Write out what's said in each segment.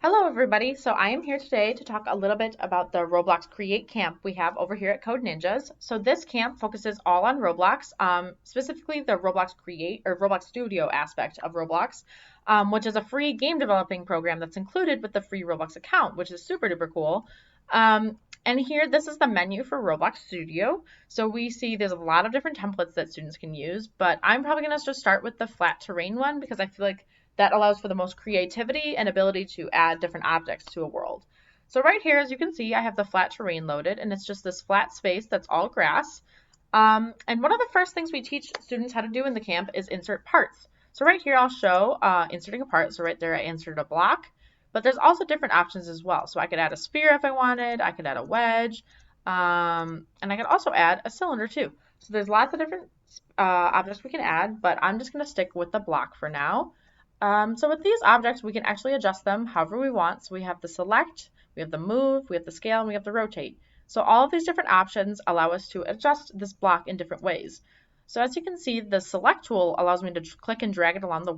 Hello everybody, so I am here today to talk a little bit about the Roblox Create camp we have over here at Code Ninjas. So this camp focuses all on Roblox, specifically the Roblox Create or Roblox Studio aspect of Roblox, which is a free game developing program that's included with the free Roblox account, which is super duper cool. And here, this is the menu for Roblox Studio. So we see there's a lot of different templates that students can use, but I'm probably going to just start with the flat terrain one because I feel like that allows for the most creativity and ability to add different objects to a world. So right here, as you can see, I have the flat terrain loaded, and it's just this flat space that's all grass. And one of the first things we teach students how to do in the camp is insert parts. So right here, I'll show inserting a part. So right there, I inserted a block, but there's also different options as well. So I could add a sphere if I wanted, I could add a wedge, and I could also add a cylinder too. So there's lots of different objects we can add, but I'm just gonna stick with the block for now. So with these objects, we can actually adjust them however we want. So we have the select, we have the move, we have the scale, and we have the rotate. So all of these different options allow us to adjust this block in different ways. So as you can see, the select tool allows me to click and drag it around the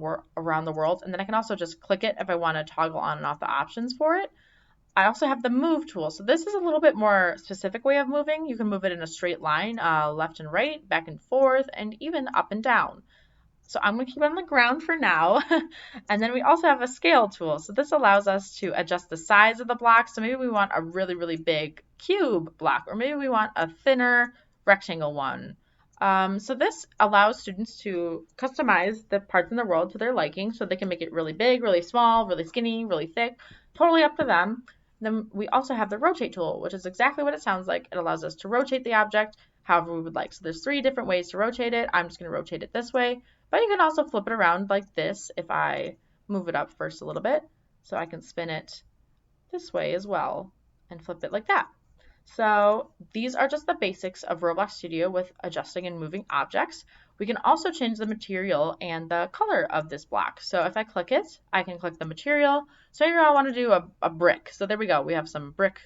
world, and then I can also just click it if I want to toggle on and off the options for it. I also have the move tool. So this is a little bit more specific way of moving. You can move it in a straight line, left and right, back and forth, and even up and down. So I'm going to keep it on the ground for now. And then we also have a scale tool. So this allows us to adjust the size of the block. So maybe we want a really, really big cube block, or maybe we want a thinner rectangle one. So this allows students to customize the parts in the world to their liking. So they can make it really big, really small, really skinny, really thick, totally up to them. Then we also have the rotate tool, which is exactly what it sounds like. It allows us to rotate the object however we would like. So there's 3 different ways to rotate it. I'm just going to rotate it this way. But you can also flip it around like this if I move it up first a little bit. So I can spin it this way as well and flip it like that. So these are just the basics of Roblox Studio with adjusting and moving objects. We can also change the material and the color of this block. So if I click it, I can click the material. So here I want to do a brick. So there we go. We have some brick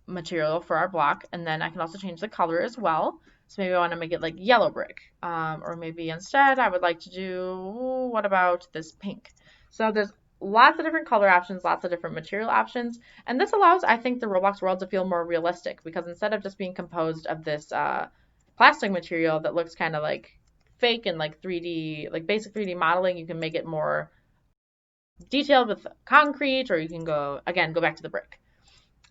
material for our block. And then I can also change the color as well. So maybe I want to make it like yellow brick, or maybe instead I would like to do, what about this pink? So there's lots of different color options, lots of different material options, and this allows, I think, the Roblox world to feel more realistic because instead of just being composed of this plastic material that looks kind of like fake and like 3D, like basic 3D modeling, you can make it more detailed with concrete, or you can go back to the brick.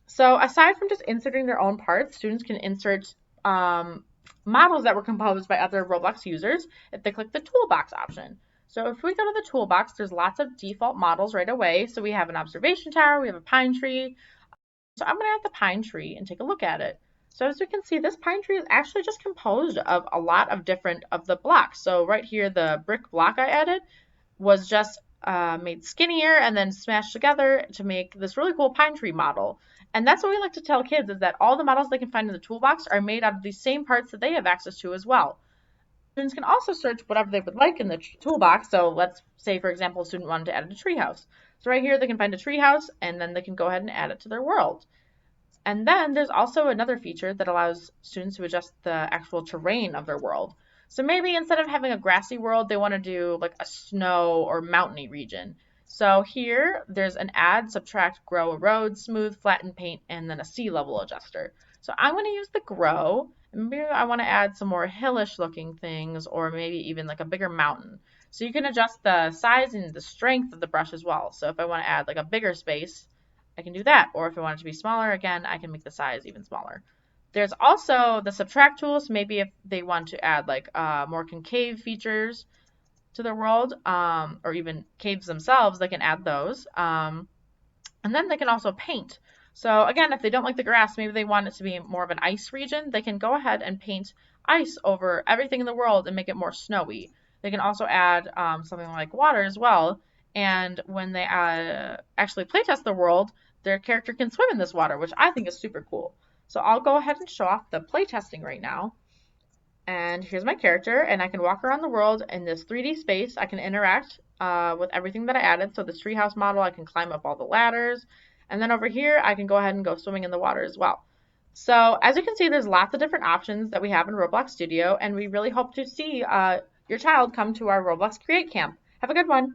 So aside from just inserting their own parts, students can insert models that were composed by other Roblox users if they click the toolbox option. So if we go to the toolbox, there's lots of default models right away. So we have an observation tower, we have a pine tree. So I'm going to add the pine tree and take a look at it. So as you can see, this pine tree is actually just composed of a lot of different of the blocks. So right here, the brick block I added was just made skinnier and then smashed together to make this really cool pine tree model. And that's what we like to tell kids, is that all the models they can find in the toolbox are made out of these same parts that they have access to as well. Students can also search whatever they would like in the toolbox. So let's say, for example, a student wanted to add a treehouse. So right here, they can find a treehouse, and then they can go ahead and add it to their world. And then there's also another feature that allows students to adjust the actual terrain of their world. So maybe instead of having a grassy world, they want to do like a snow or mountainy region. So here, there's an add, subtract, grow, erode, smooth, flatten, paint, and then a sea level adjuster. So I'm going to use the grow. Maybe I want to add some more hillish looking things, or maybe even like a bigger mountain. So you can adjust the size and the strength of the brush as well. So if I want to add like a bigger space, I can do that. Or if I want it to be smaller, again, I can make the size even smaller. There's also the subtract tool. So maybe if they want to add like more concave features to their world, or even caves themselves, they can add those. And then they can also paint. So again, if they don't like the grass, maybe they want it to be more of an ice region, they can go ahead and paint ice over everything in the world and make it more snowy. They can also add something like water as well. And when they actually playtest the world, their character can swim in this water, which I think is super cool. So I'll go ahead and show off the playtesting right now. And here's my character, and I can walk around the world in this 3D space. I can interact with everything that I added. So this treehouse model, I can climb up all the ladders. And then over here, I can go ahead and go swimming in the water as well. So as you can see, there's lots of different options that we have in Roblox Studio, and we really hope to see your child come to our Roblox Create Camp. Have a good one.